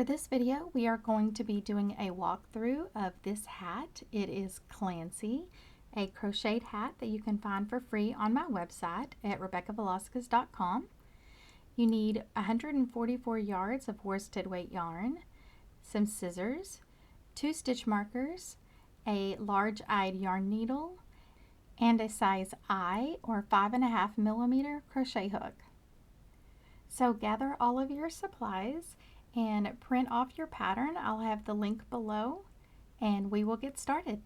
For this video, we are going to be doing a walkthrough of this hat. It is Clancy, a crocheted hat that you can find for free on my website at RebeccaVelasquez.com. You need 144 yards of worsted weight yarn, some scissors, 2 stitch markers, a large-eyed yarn needle, and a size I or 5.5 millimeter crochet hook. So gather all of your supplies and print off your pattern. I'll have the link below and we will get started.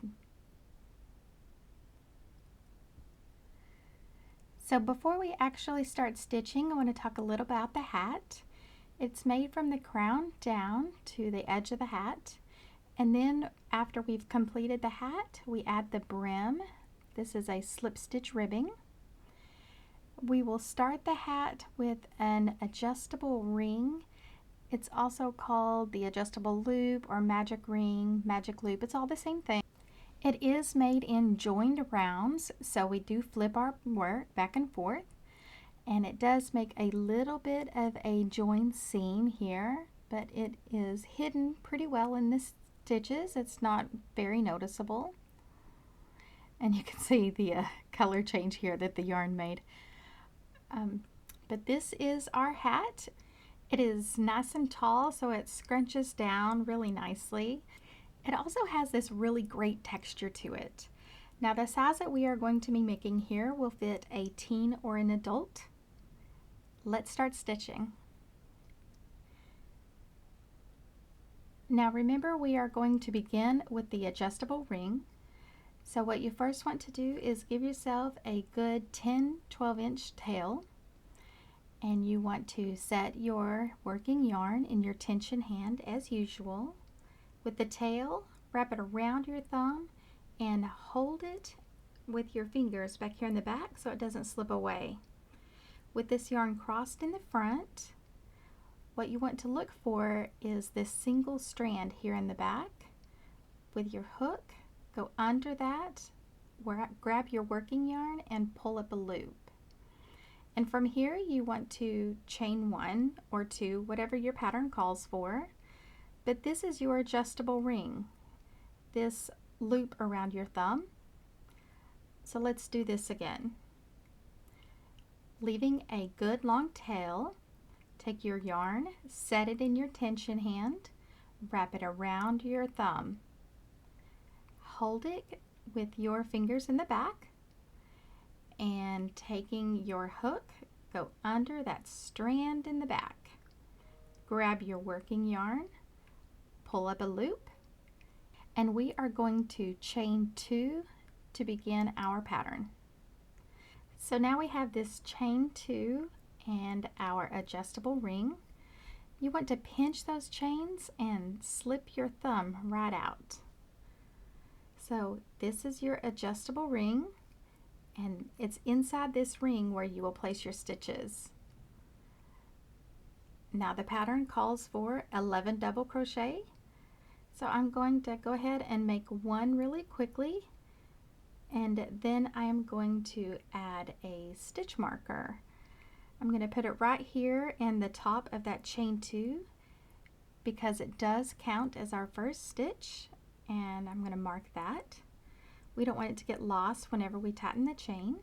So before we actually start stitching, I want to talk a little about the hat. It's made from the crown down to the edge of the hat, and then after we've completed the hat, we add the brim. This is a slip stitch ribbing. We will start the hat with an adjustable ring. It's also called the adjustable loop or magic ring, magic loop. It's all the same thing. It is made in joined rounds, so we do flip our work back and forth, and it does make a little bit of a joined seam here, but it is hidden pretty well in the stitches. It's not very noticeable, and you can see the color change here that the yarn made. But this is our hat. It is nice and tall, so it scrunches down really nicely. It also has this really great texture to it. Now the size that we are going to be making here will fit a teen or an adult. Let's start stitching. Now remember, we are going to begin with the adjustable ring. So what you first want to do is give yourself a good 10-12 inch tail. And you want to set your working yarn in your tension hand as usual. With the tail, wrap it around your thumb and hold it with your fingers back here in the back so it doesn't slip away. With this yarn crossed in the front, what you want to look for is this single strand here in the back. With your hook, go under that, grab your working yarn and pull up a loop. And from here you want to chain 1 or 2, whatever your pattern calls for. But this is your adjustable ring, this loop around your thumb. So let's do this again. Leaving a good long tail, take your yarn, set it in your tension hand, wrap it around your thumb. Hold it with your fingers in the back, and taking your hook, go under that strand in the back. Grab your working yarn, pull up a loop, and we are going to chain 2 to begin our pattern. So now we have this chain 2 and our adjustable ring. You want to pinch those chains and slip your thumb right out. So this is your adjustable ring, and it's inside this ring where you will place your stitches. Now the pattern calls for 11 double crochet, so I'm going to go ahead and make 1 really quickly, and then I am going to add a stitch marker. I'm going to put it right here in the top of that chain 2 because it does count as our first stitch, and I'm going to mark that. We don't want it to get lost whenever we tighten the chain.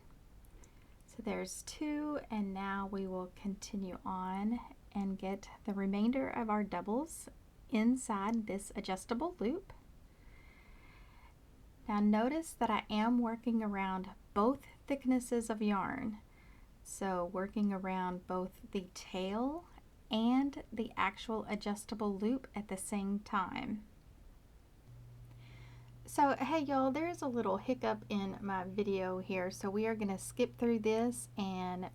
So there's 2, and now we will continue on and get the remainder of our doubles inside this adjustable loop. Now notice that I am working around both thicknesses of yarn. So working around both the tail and the actual adjustable loop at the same time. So hey y'all, there's a little hiccup in my video here, so we are going to skip through this and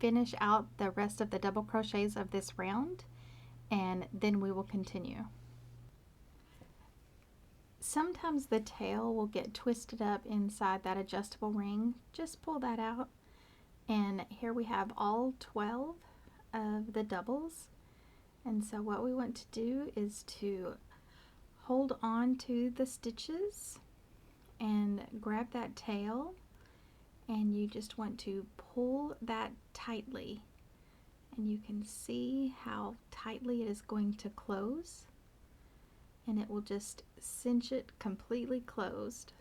finish out the rest of the double crochets of this round, and then we will continue. Sometimes the tail will get twisted up inside that adjustable ring. Just pull that out, and here we have all 12 of the doubles. And so what we want to do is to hold on to the stitches and grab that tail, and you just want to pull that tightly and you can see how tightly it is going to close, and it will just cinch it completely closed.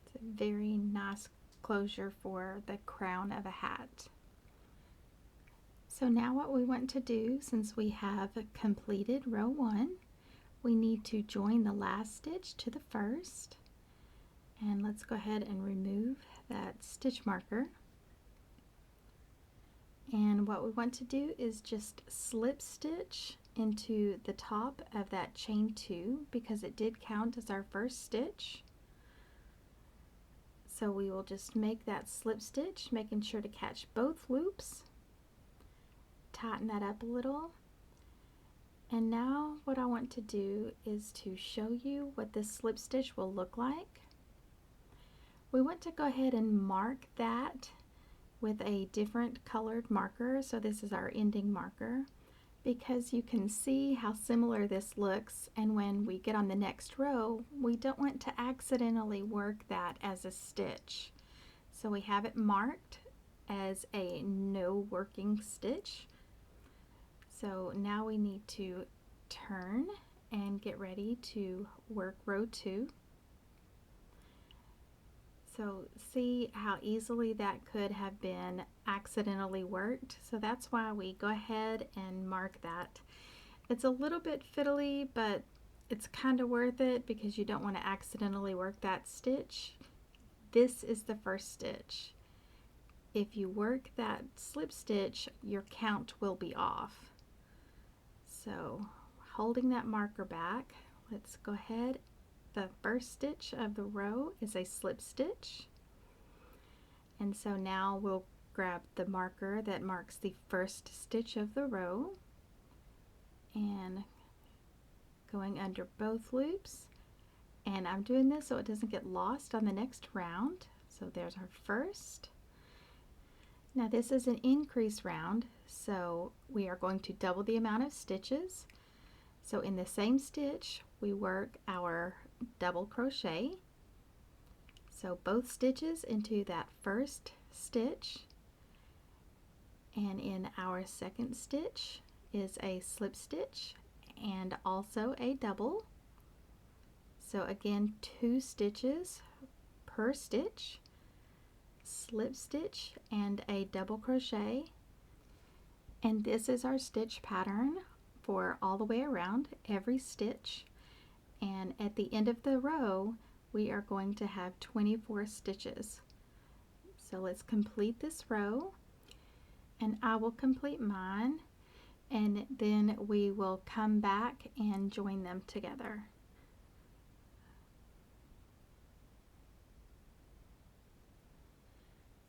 It's a very nice closure for the crown of a hat. So now what we want to do, since we have completed row 1, we need to join the last stitch to the first. And let's go ahead and remove that stitch marker. And what we want to do is just slip stitch into the top of that chain 2 because it did count as our first stitch. So we will just make that slip stitch, making sure to catch both loops. Tighten that up a little. And now what I want to do is to show you what this slip stitch will look like. We want to go ahead and mark that with a different colored marker. So this is our ending marker, because you can see how similar this looks, and when we get on the next row we don't want to accidentally work that as a stitch. So we have it marked as a no working stitch. So now we need to turn and get ready to work row 2. So see how easily that could have been accidentally worked. So that's why we go ahead and mark that. It's a little bit fiddly, but it's kind of worth it because you don't want to accidentally work that stitch. This is the first stitch. If you work that slip stitch, your count will be off. So holding that marker back, let's go ahead. The first stitch of the row is a slip stitch. And so now we'll grab the marker that marks the first stitch of the row and going under both loops. And I'm doing this so it doesn't get lost on the next round. So there's our first. Now this is an increase round, so we are going to double the amount of stitches. So in the same stitch we work our double crochet. So both stitches into that first stitch, and in our second stitch is a slip stitch and also a double. So again, 2 stitches per stitch, slip stitch and a double crochet. And this is our stitch pattern for all the way around every stitch. And at the end of the row we are going to have 24 stitches. So let's complete this row, and I will complete mine, and then we will come back and join them together.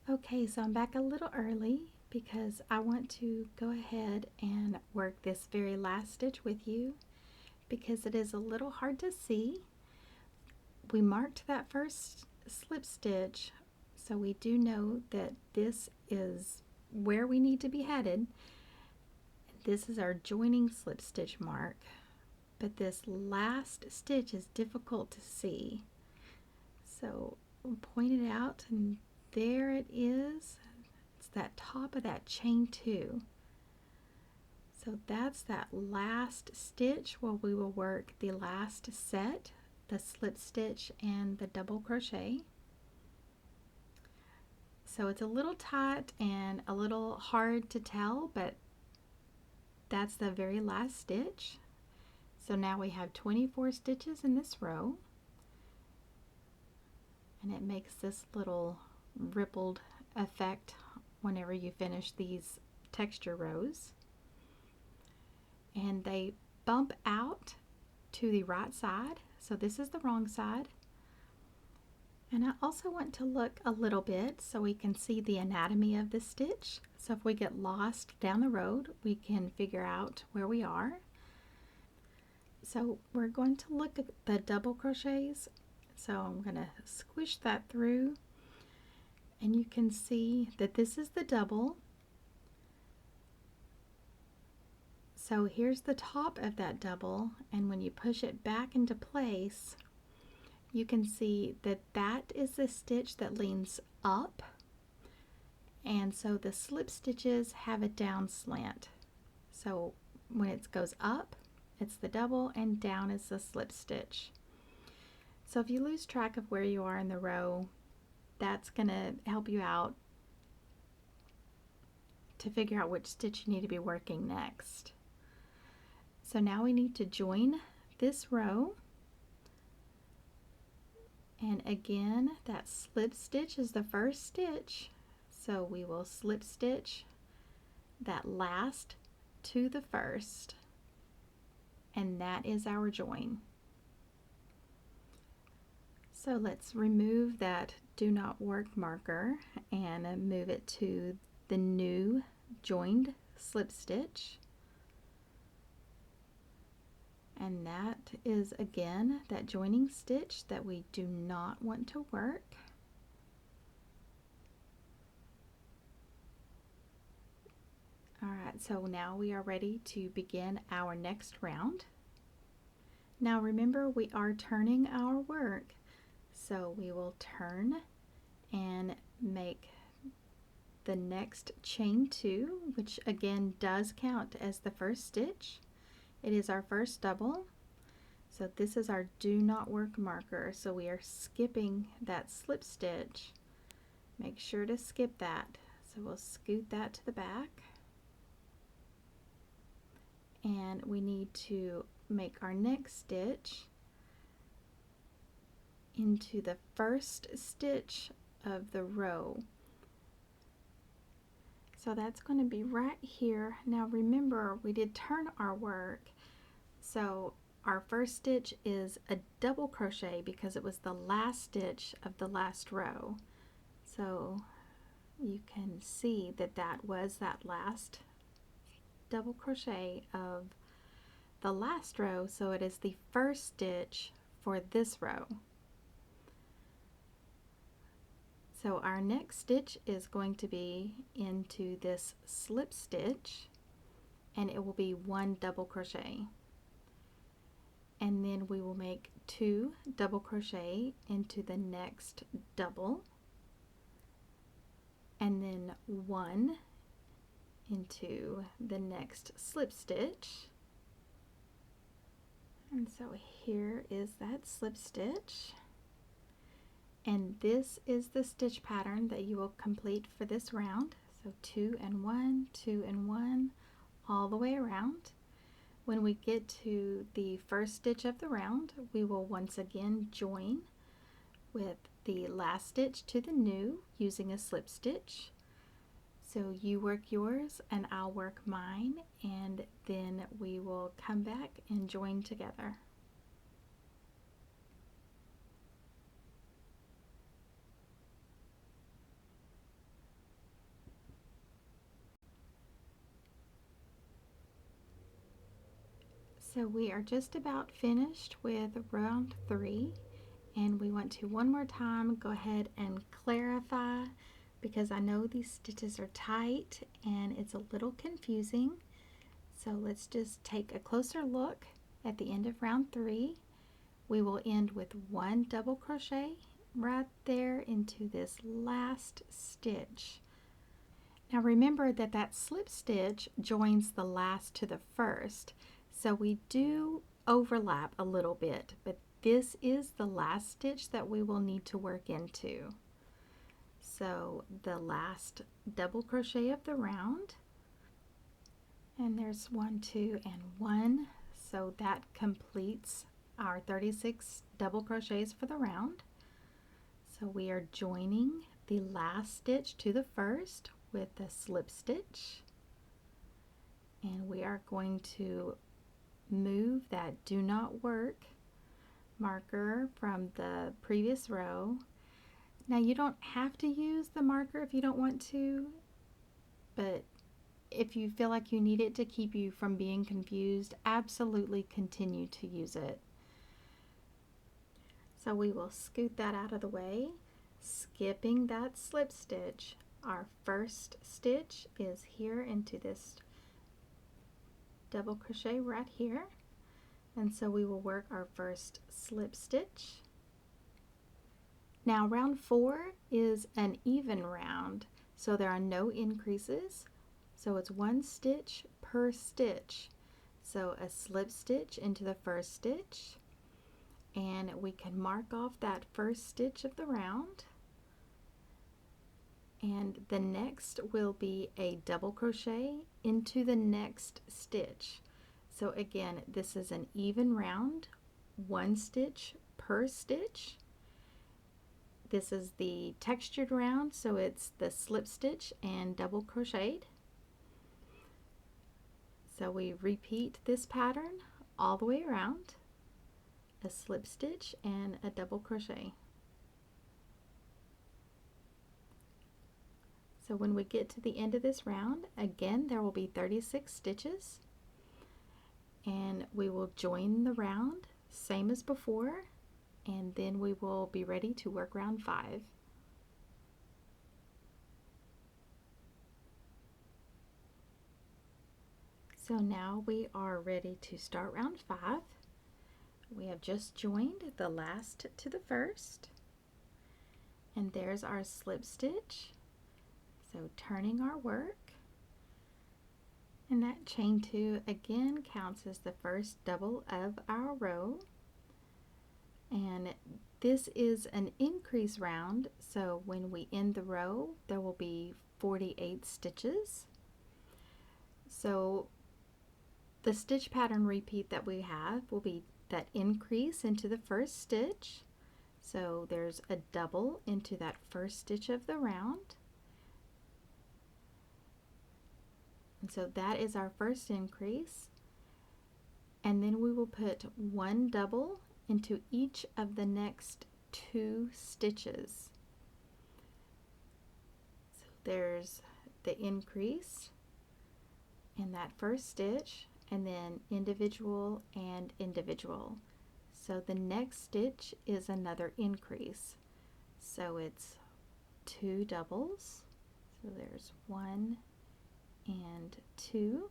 Okay, so I'm back a little early because I want to go ahead and work this very last stitch with you because it is a little hard to see. We marked that first slip stitch, so we do know that this is where we need to be headed. This is our joining slip stitch mark, but this last stitch is difficult to see. So we'll point it out, and there it is. It's that top of that chain 2. So that's that last stitch where we will work the last set, the slip stitch and the double crochet. So it's a little tight and a little hard to tell, but that's the very last stitch. So now we have 24 stitches in this row, and it makes this little rippled effect whenever you finish these texture rows. And they bump out to the right side, so this is the wrong side. And I also want to look a little bit so we can see the anatomy of the stitch. So if we get lost down the road, we can figure out where we are. So we're going to look at the double crochets. So I'm going to squish that through, and you can see that this is the double. So here's the top of that double, and when you push it back into place, you can see that that is the stitch that leans up, And so the slip stitches have a down slant. So when it goes up, it's the double, and down is the slip stitch. So if you lose track of where you are in the row, that's going to help you out to figure out which stitch you need to be working next. So now we need to join this row. And again, that slip stitch is the first stitch. So we will slip stitch that last to the first. And that is our join. So let's remove that do not work marker and move it to the new joined slip stitch. And that is again that joining stitch that we do not want to work. Alright, so now we are ready to begin our next round. Now remember, we are turning our work, so we will turn and make the next chain 2, which again does count as the first stitch. It is our first double, so this is our do not work marker, so we are skipping that slip stitch. Make sure to skip that. So we'll scoot that to the back, and we need to make our next stitch into the first stitch of the row. So that's going to be right here. Now remember, we did turn our work, so our first stitch is a double crochet because it was the last stitch of the last row. So you can see that that was that last double crochet of the last row, so it is the first stitch for this row. So our next stitch is going to be into this slip stitch, and it will be 1 double crochet. And then we will make 2 double crochet into the next double, and then 1 into the next slip stitch. And so here is that slip stitch. And this is the stitch pattern that you will complete for this round. So 2 and 1, 2 and 1, all the way around. When we get to the first stitch of the round, we will once again join with the last stitch to the new using a slip stitch. So you work yours and I'll work mine, and then we will come back and join together. So we are just about finished with round 3, and we want to one more time go ahead and clarify, because I know these stitches are tight and it's a little confusing. So let's just take a closer look at the end of round 3. We will end with 1 double crochet right there into this last stitch. Now remember that that slip stitch joins the last to the first, so we do overlap a little bit, but this is the last stitch that we will need to work into. So the last double crochet of the round, and there's 1, 2, and 1, so that completes our 36 double crochets for the round. So we are joining the last stitch to the first with the slip stitch, and we are going to move that do not work marker from the previous row. Now you don't have to use the marker if you don't want to, but if you feel like you need it to keep you from being confused, absolutely continue to use it. So we will scoot that out of the way, skipping that slip stitch. Our first stitch is here into this double crochet right here, and so we will work our first slip stitch. Now round 4 is an even round, so there are no increases. So it's 1 stitch per stitch. So a slip stitch into the first stitch, and we can mark off that first stitch of the round, and the next will be a double crochet into the next stitch. So again, this is an even round, 1 stitch per stitch. This is the textured round, so it's the slip stitch and double crocheted. So we repeat this pattern all the way around, a slip stitch and a double crochet. So when we get to the end of this round, again there will be 36 stitches, and we will join the round same as before, and then we will be ready to work round 5. So now we are ready to start round 5. We have just joined the last to the first, and there's our slip stitch. So turning our work, and that chain 2 again counts as the first double of our row. And this is an increase round, so when we end the row there will be 48 stitches. So the stitch pattern repeat that we have will be that increase into the first stitch. So there's a double into that first stitch of the round. And so that is our first increase. And then we will put 1 double into each of the next 2 stitches. So there's the increase in that first stitch, and then individual and individual. So the next stitch is another increase. So it's 2 doubles. So there's 1 and 2.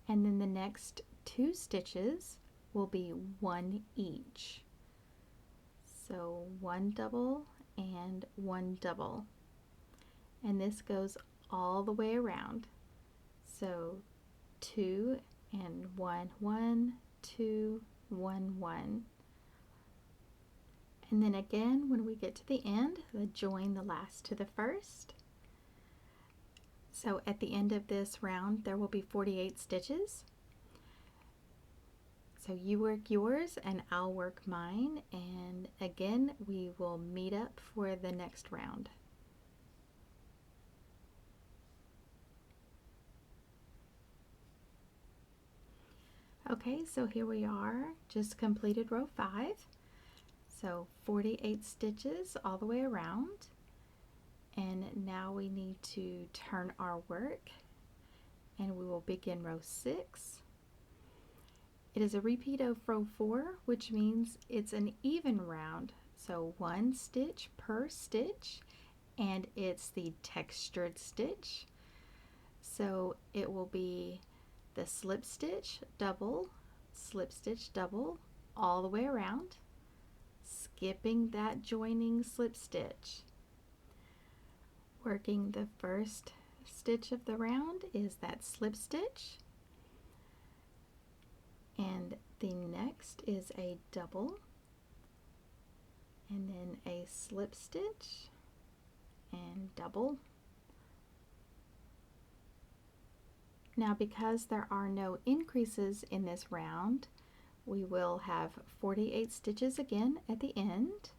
And then the next 2 stitches will be 1 each. So 1 double and 1 double. And this goes all the way around. So 2 and 1, 1, 2, 1, 1. And then again, when we get to the end, we'll join the last to the first. So at the end of this round, there will be 48 stitches. So you work yours and I'll work mine, and again, we will meet up for the next round. Okay, so here we are, just completed row 5. So 48 stitches all the way around. And now we need to turn our work, and we will begin row 6. It is a repeat of row 4, which means it's an even round. So 1 stitch per stitch, and it's the textured stitch. So it will be the slip stitch, double, all the way around, skipping that joining slip stitch. Working the first stitch of the round is that slip stitch, and the next is a double, and then a slip stitch and double. Now, because there are no increases in this round, we will have 48 stitches again at the end.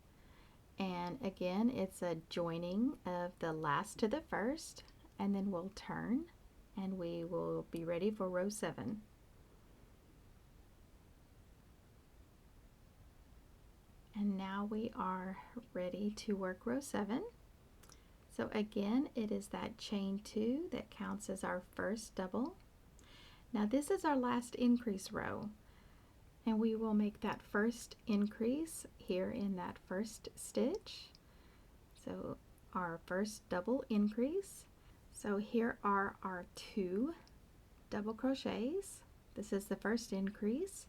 And again, it's a joining of the last to the first, and then we'll turn and we will be ready for row 7. And now we are ready to work row 7. So again, it is that chain 2 that counts as our first double. Now this is our last increase row, and we will make that first increase here in that first stitch. So our first double increase. So here are our 2 double crochets. This is the first increase.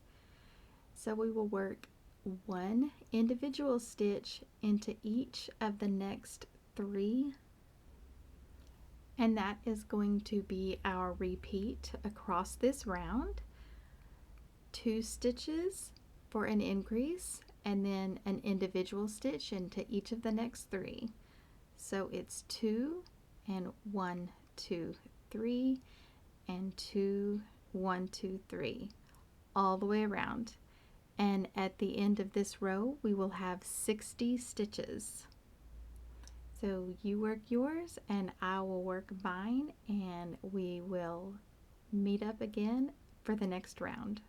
So we will work 1 individual stitch into each of the next 3 And that is going to be our repeat across this round. 2 stitches for an increase and then an individual stitch into each of the next 3. So it's 2 and 1, 2, 3 and 2, 1, 2, 3 all the way around. And at the end of this row we will have 60 stitches. So you work yours and I will work mine, and we will meet up again for the next round.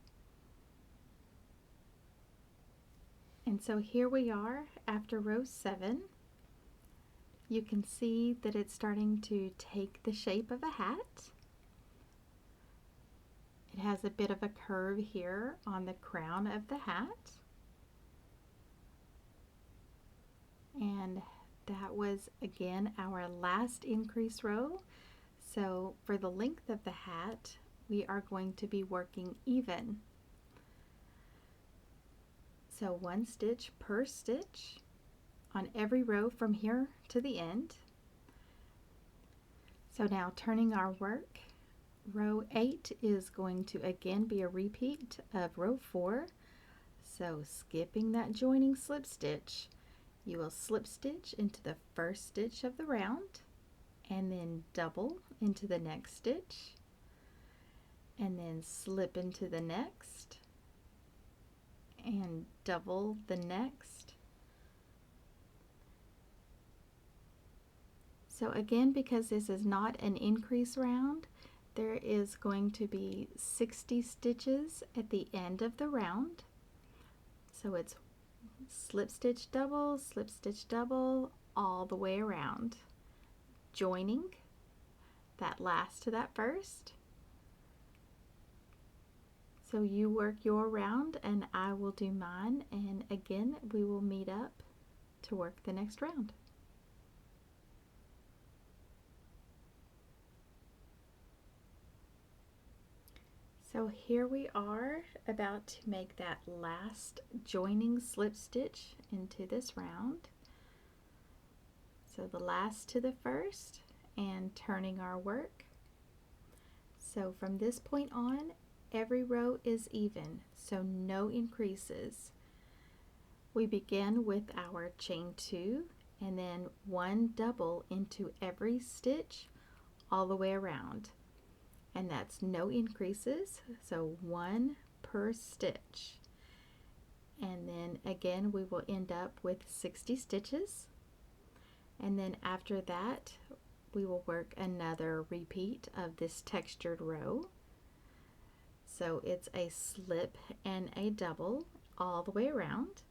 And so here we are after row 7. You can see that it's starting to take the shape of a hat. It has a bit of a curve here on the crown of the hat. And that was again our last increase row. So for the length of the hat, we are going to be working even. So 1 stitch per stitch on every row from here to the end. So now turning our work, row 8 is going to again be a repeat of row 4. So skipping that joining slip stitch, you will slip stitch into the first stitch of the round and then double into the next stitch and then slip into the next and double the next. So again, because this is not an increase round, there is going to be 60 stitches at the end of the round. So it's slip stitch double all the way around, joining that last to that first. So you work your round and I will do mine, and again we will meet up to work the next round. So here we are about to make that last joining slip stitch into this round. So the last to the first and turning our work. So from this point on, every row is even, so no increases. We begin with our chain 2 and then 1 double into every stitch all the way around. And that's no increases, so 1 per stitch. And then again we will end up with 60 stitches, and then after that we will work another repeat of this textured row. So it's a slip and a double all the way around.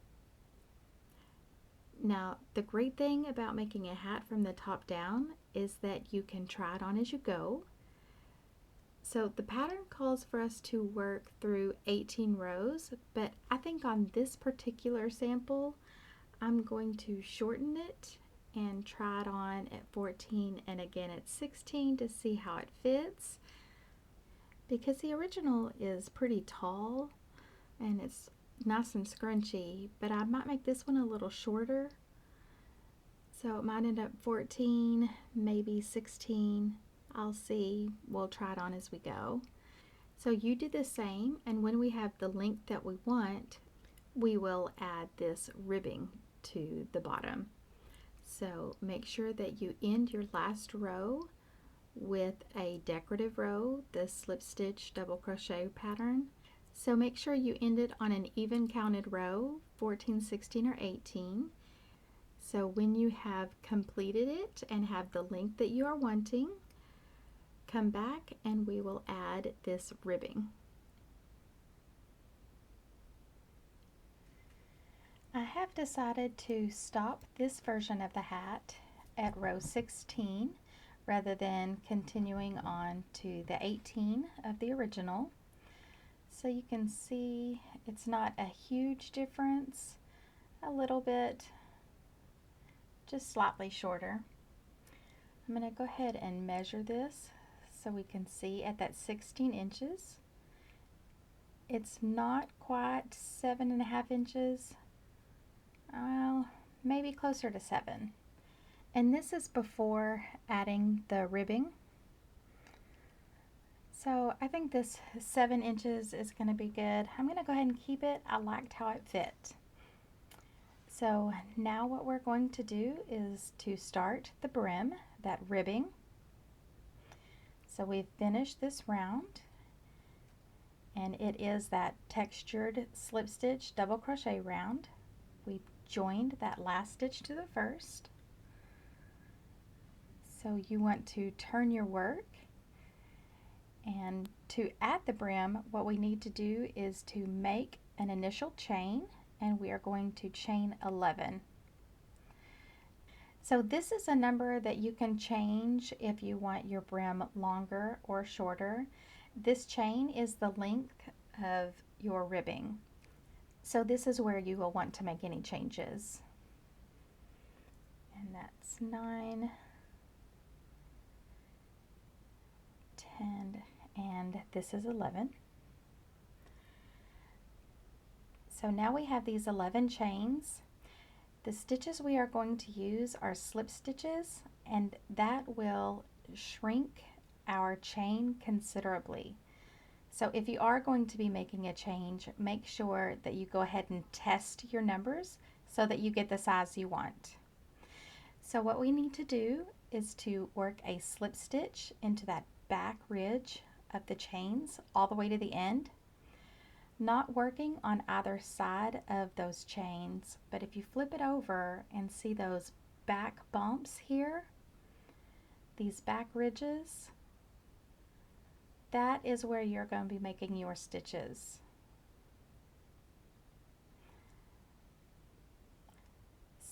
Now the great thing about making a hat from the top down is that you can try it on as you go. So the pattern calls for us to work through 18 rows, but I think on this particular sample I'm going to shorten it and try it on at 14 and again at 16 to see how it fits, because the original is pretty tall and it's nice and scrunchy, but I might make this one a little shorter, so it might end up 14, maybe 16. I'll see. We'll try it on as we go. So you do the same, and when we have the length that we want, we will add this ribbing to the bottom. So make sure that you end your last row with a decorative row, the slip stitch double crochet pattern. So make sure you end it on an even counted row, 14, 16, or 18. So when you have completed it and have the length that you are wanting, come back and we will add this ribbing. I have decided to stop this version of the hat at row 16 rather than continuing on to the 18 of the original. So you can see it's not a huge difference, a little bit, just slightly shorter. I'm going to go ahead and measure this so we can see at that 16 inches. It's not quite 7.5 inches. Well, maybe closer to 7. And this is before adding the ribbing. So I think this 7 inches is going to be good. I'm going to go ahead and keep it. I liked how it fit. So now what we're going to do is to start the brim, that ribbing. So we've finished this round, and it is that textured slip stitch double crochet round. We joined that last stitch to the first. So you want to turn your work, and to add the brim, what we need to do is to make an initial chain, and we are going to chain 11. So this is a number that you can change if you want your brim longer or shorter. This chain is the length of your ribbing. So this is where you will want to make any changes. And that's 9, 10, and this is 11. So now we have these 11 chains. The stitches we are going to use are slip stitches, and that will shrink our chain considerably. So if you are going to be making a change, make sure that you go ahead and test your numbers so that you get the size you want. So what we need to do is to work a slip stitch into that back ridge of the chains all the way to the end. Not working on either side of those chains, but if you flip it over and see those back bumps here, these back ridges, that is where you're going to be making your stitches.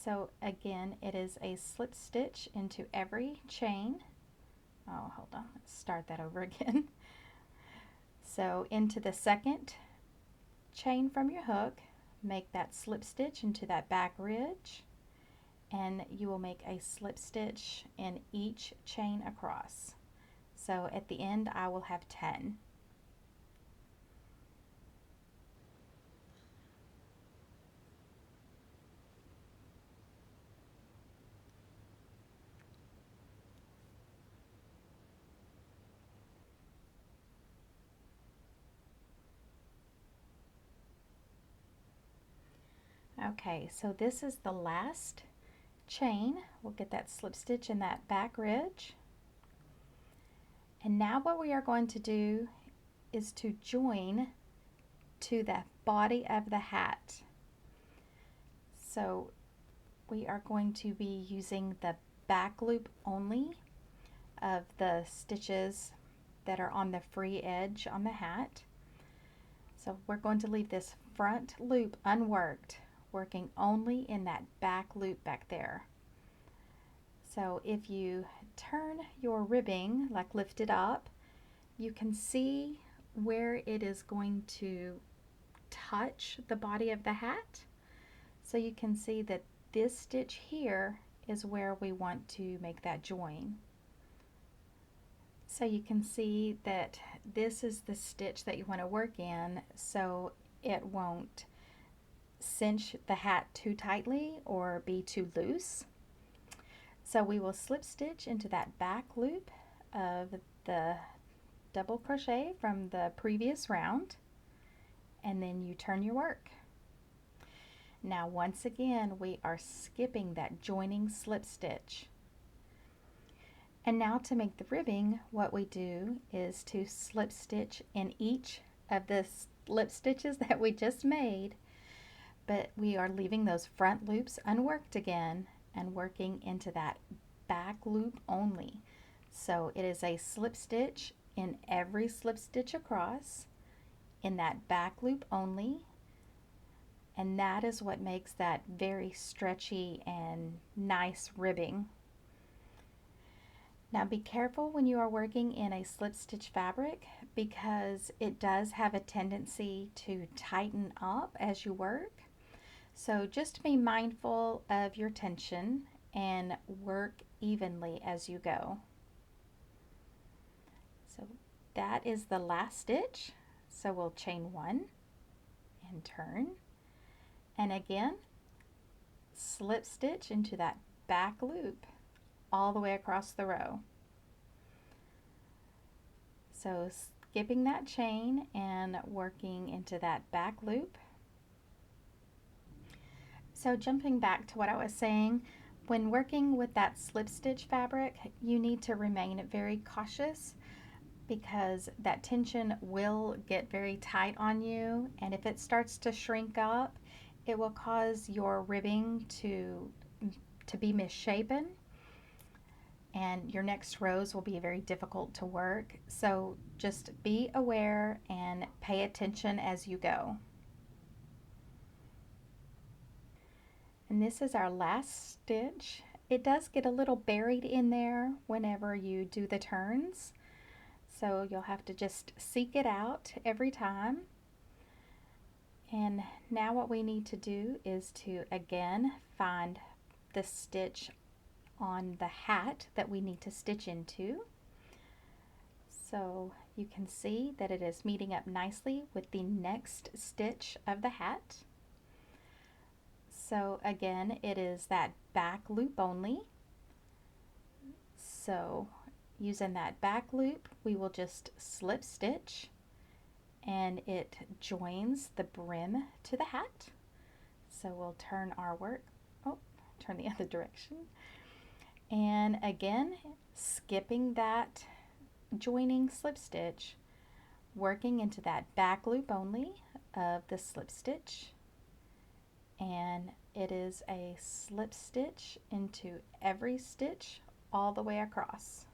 So again, it is a slip stitch into every chain. Oh, hold on, let's start that over again. So into the second chain from your hook, make that slip stitch into that back ridge, and you will make a slip stitch in each chain across. So at the end I will have 10. Okay, so this is the last chain. We'll get that slip stitch in that back ridge. And now what we are going to do is to join to the body of the hat. So we are going to be using the back loop only of the stitches that are on the free edge on the hat. So we're going to leave this front loop unworked, working only in that back loop back there. So if you turn your ribbing, like lift it up, you can see where it is going to touch the body of the hat. So you can see that this stitch here is where we want to make that join. So you can see that this is the stitch that you want to work in, so it won't cinch the hat too tightly or be too loose. So we will slip stitch into that back loop of the double crochet from the previous round, and then you turn your work. Now once again we are skipping that joining slip stitch. And now to make the ribbing, what we do is to slip stitch in each of the slip stitches that we just made, but we are leaving those front loops unworked again and working into that back loop only. So it is a slip stitch in every slip stitch across in that back loop only, and that is what makes that very stretchy and nice ribbing. Now be careful when you are working in a slip stitch fabric, because it does have a tendency to tighten up as you work. So just be mindful of your tension and work evenly as you go. So that is the last stitch. So we'll chain 1 and turn, and again slip stitch into that back loop all the way across the row. So skipping that chain and working into that back loop. So jumping back to what I was saying, when working with that slip stitch fabric, you need to remain very cautious because that tension will get very tight on you, and if it starts to shrink up, it will cause your ribbing to be misshapen, and your next rows will be very difficult to work. So just be aware and pay attention as you go. And this is our last stitch. It does get a little buried in there whenever you do the turns, so you'll have to just seek it out every time. And now what we need to do is to again find the stitch on the hat that we need to stitch into. So you can see that it is meeting up nicely with the next stitch of the hat. So again, it is that back loop only. So using that back loop, we will just slip stitch and it joins the brim to the hat. So we'll turn our work, turn the other direction. And again, skipping that joining slip stitch, working into that back loop only of the slip stitch. And it is a slip stitch into every stitch all the way across.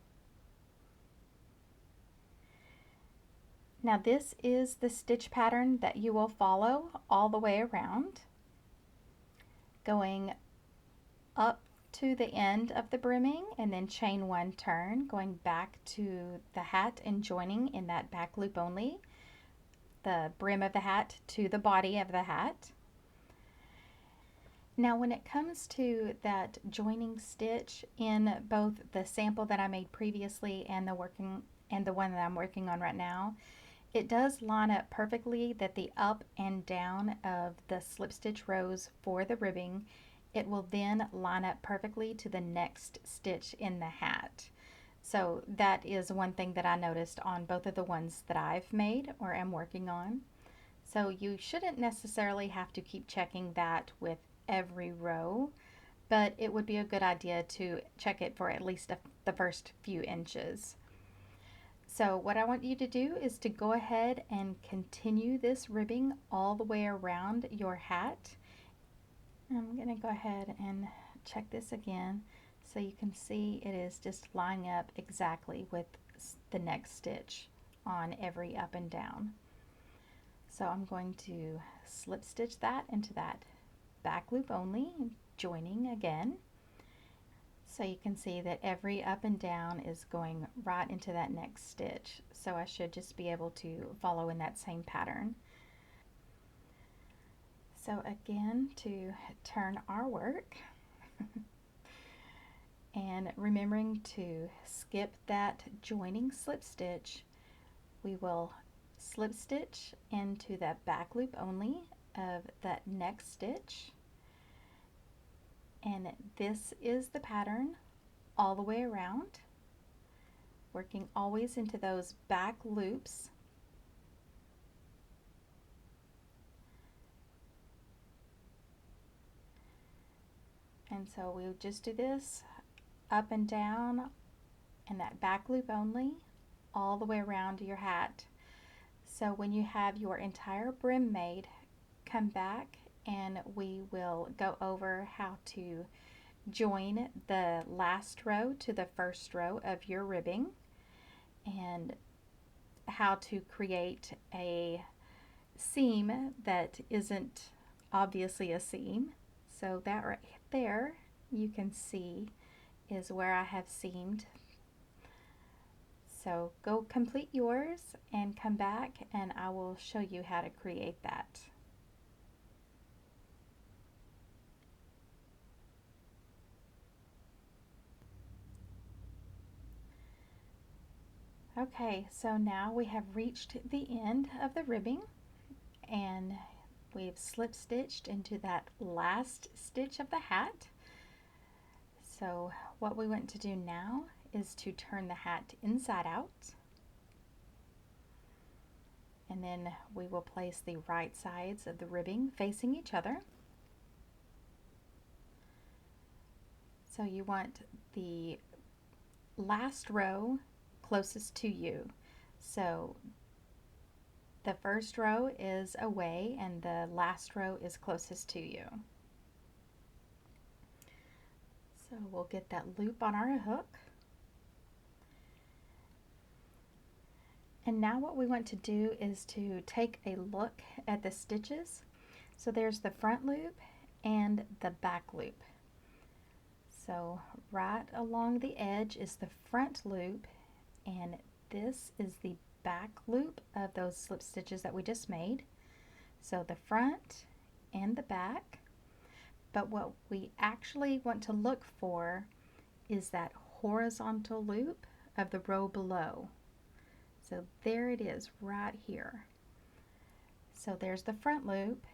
Now this is the stitch pattern that you will follow all the way around, going up to the end of the brimming and then chain one turn, going back to the hat and joining in that back loop only, the brim of the hat to the body of the hat. Now when it comes to that joining stitch in both the sample that I made previously and the one that I'm working on right now, it does line up perfectly that the up and down of the slip stitch rows for the ribbing, it will then line up perfectly to the next stitch in the hat. So that is one thing that I noticed on both of the ones that I've made or am working on. So you shouldn't necessarily have to keep checking that with every row, but it would be a good idea to check it for at least the first few inches. So what I want you to do is to go ahead and continue this ribbing all the way around your hat. I'm going to go ahead and check this again so you can see it is just lining up exactly with the next stitch on every up and down. So I'm going to slip stitch that into that back loop only, joining again. So you can see that every up and down is going right into that next stitch. So I should just be able to follow in that same pattern. So again, to turn our work and remembering to skip that joining slip stitch, we will slip stitch into that back loop only of that next stitch. And this is the pattern all the way around, working always into those back loops. And so we'll just do this up and down and that back loop only all the way around your hat. So when you have your entire brim made, come back and we will go over how to join the last row to the first row of your ribbing and how to create a seam that isn't obviously a seam. So that right there you can see is where I have seamed. So go complete yours and come back and I will show you how to create that. Okay, so now we have reached the end of the ribbing and we've slip stitched into that last stitch of the hat. So what we want to do now is to turn the hat inside out, and then we will place the right sides of the ribbing facing each other. So you want the last row closest to you. So the first row is away and the last row is closest to you. So we'll get that loop on our hook. And now what we want to do is to take a look at the stitches. So there's the front loop and the back loop. So right along the edge is the front loop, and this is the back loop of those slip stitches that we just made. So the front and the back. But what we actually want to look for is that horizontal loop of the row below. So there it is right here. So there's the front loop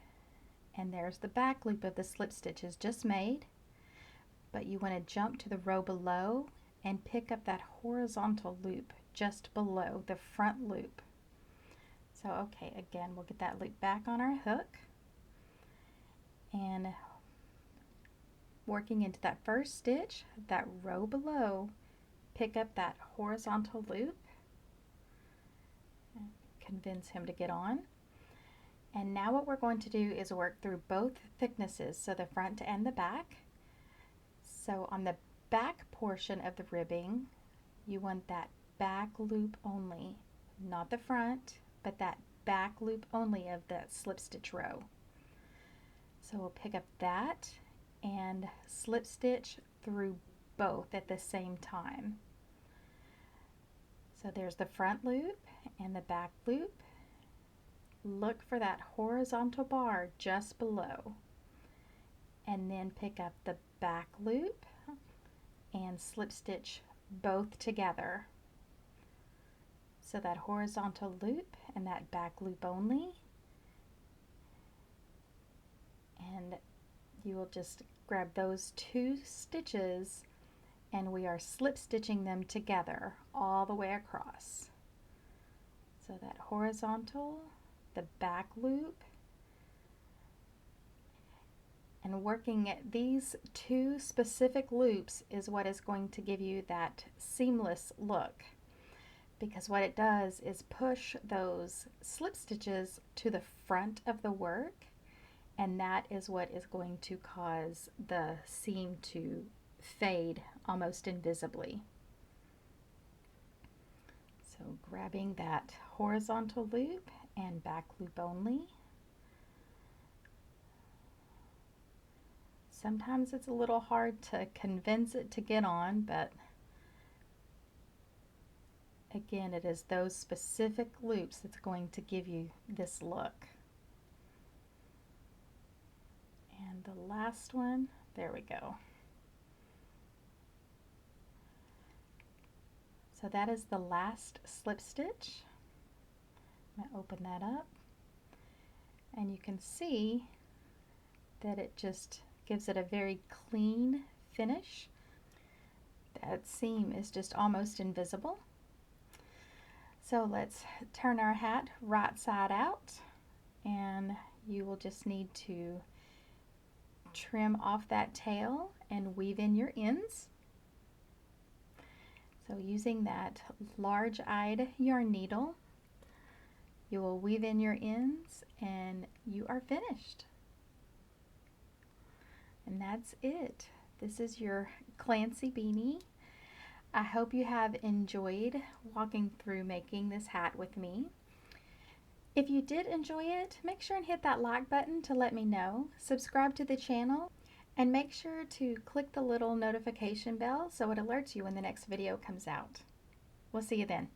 and there's the back loop of the slip stitches just made. But you want to jump to the row below and pick up that horizontal loop just below the front loop. So okay, again, we'll get that loop back on our hook, and working into that first stitch, that row below, pick up that horizontal loop, and convince him to get on. And now what we're going to do is work through both thicknesses, so the front and the back. So on the back portion of the ribbing, you want that back loop only, not the front, but that back loop only of the slip stitch row. So we'll pick up that and slip stitch through both at the same time. So there's the front loop and the back loop. Look for that horizontal bar just below, and then pick up the back loop and slip stitch both together. So that horizontal loop and that back loop only, and you will just grab those two stitches and we are slip stitching them together all the way across. So that horizontal, the back loop, and working at these two specific loops is what is going to give you that seamless look, because what it does is push those slip stitches to the front of the work, and that is what is going to cause the seam to fade almost invisibly. So grabbing that horizontal loop and back loop only. Sometimes it's a little hard to convince it to get on, but again, it is those specific loops that's going to give you this look. And the last one, there we go. So that is the last slip stitch. I'm going to open that up, and you can see that it just gives it a very clean finish. That seam is just almost invisible. So let's turn our hat right side out, and you will just need to trim off that tail and weave in your ends. So using that large-eyed yarn needle, you will weave in your ends and you are finished. And that's it. This is your Clancy Beanie. I hope you have enjoyed walking through making this hat with me. If you did enjoy it, make sure and hit that like button to let me know. Subscribe to the channel and make sure to click the little notification bell so it alerts you when the next video comes out. We'll see you then.